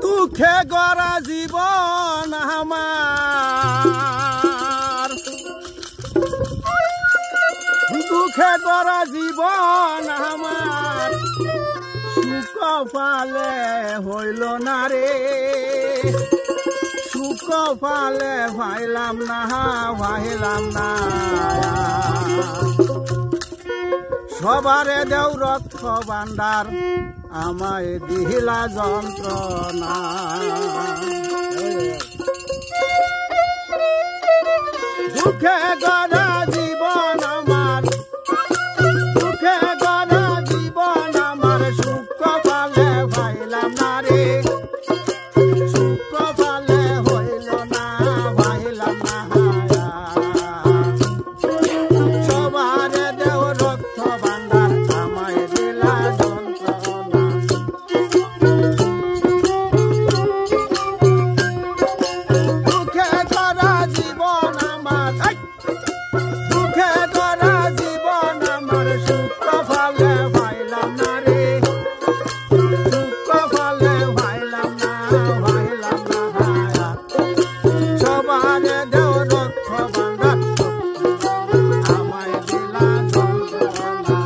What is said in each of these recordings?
দুঃখে গড়া জীবন আমার, দুঃখে গড়া জীবন আমার, সুখ পালে হইল না রে, সুখ পালে ভাইলাম না, ভাইলাম না। সবারে দেও রক্ষ ভান্ডার, আমায় দিলা যন্ত্রণা। দুঃখে গড়া জীবন আমার, দুঃখে গড়া জীবন আমার, সুখ পালে ভাইলাম না রে, সুখ পালে হইল না, ভাইলাম না। সবারে দেও রক্ষ ভান্ডার, আমায় দিলা যন্ত্রণা। দুঃখে গড়া জীবন আমার, দুঃখে গড়া জীবন আমার, সুখ পালে ভাইলাম না রে, সুখ পালে ভাইলাম না, ভাইলাম না। সবারে দেও রক্ষ ভান্ডার, আমায় দিলা যন্ত্রণা।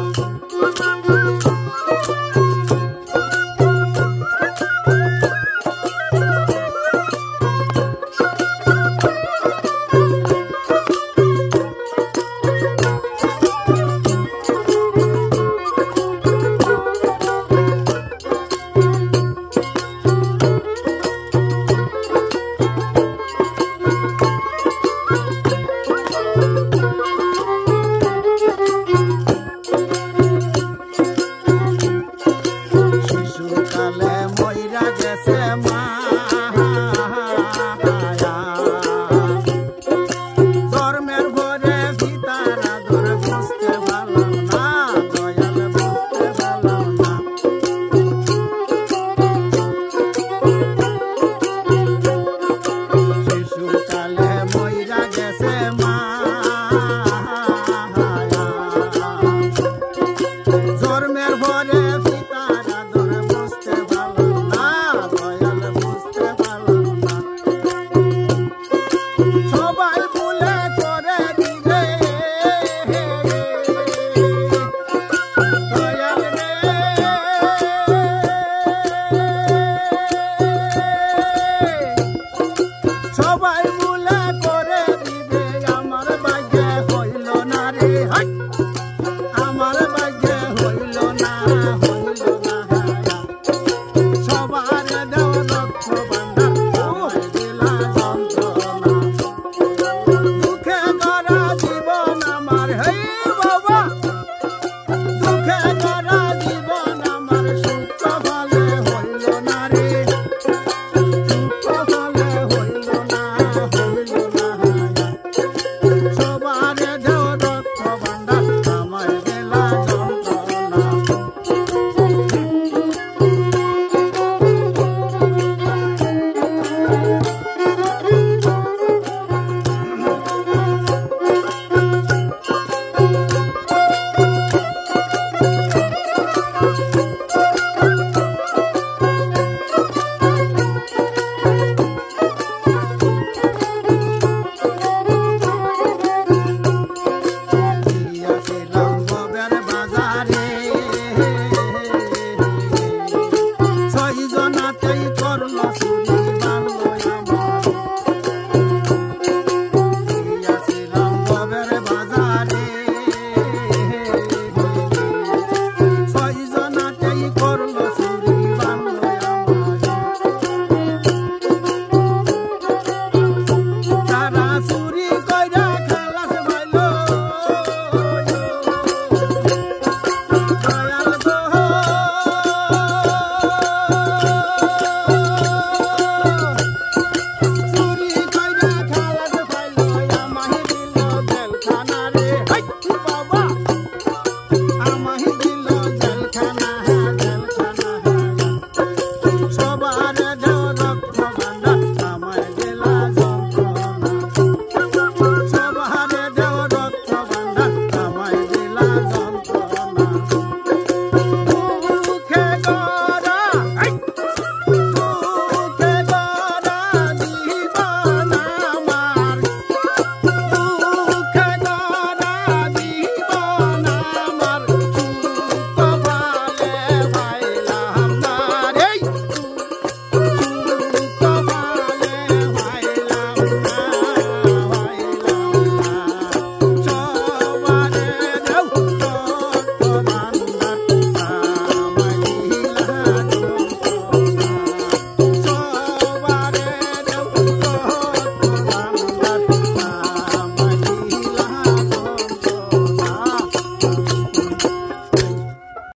শিশুকালে মইরা গেছে মা, জন্মের ভরে পিতার আদর বুঝতে পারলাম না, দয়াল বুঝতে পারলাম না। শিশুকালে মইরা গেছে মা, জন্মের ভরে পিতার আদর বুঝতে পারলাম না, দয়াল বুঝতে পারলাম না। সবাই ভুলে করে দিলে দয়াল রে, সবাই ভুলে করে দিবে, আমার ভাগ্যে হইল না রে, হাই আমার ভাগ্যে হইল না, হইল না। সবারে দেও রক্ষ ভান্ডার, আমায় দিলা যন্ত্রণা। দুঃখে গড়া জীবন আমার, হে বাবা, দুঃখে গড়া জীবন আমার, সুখ পালে হইল না রে, সুখ পালে হইল না, হইল না। সবারে দেও রক্ষ ভান্ডার, আমায় দিলা যন্ত্রণা। গিয়াছিলাম ববের বাজারে, ছয়জনাতেই করল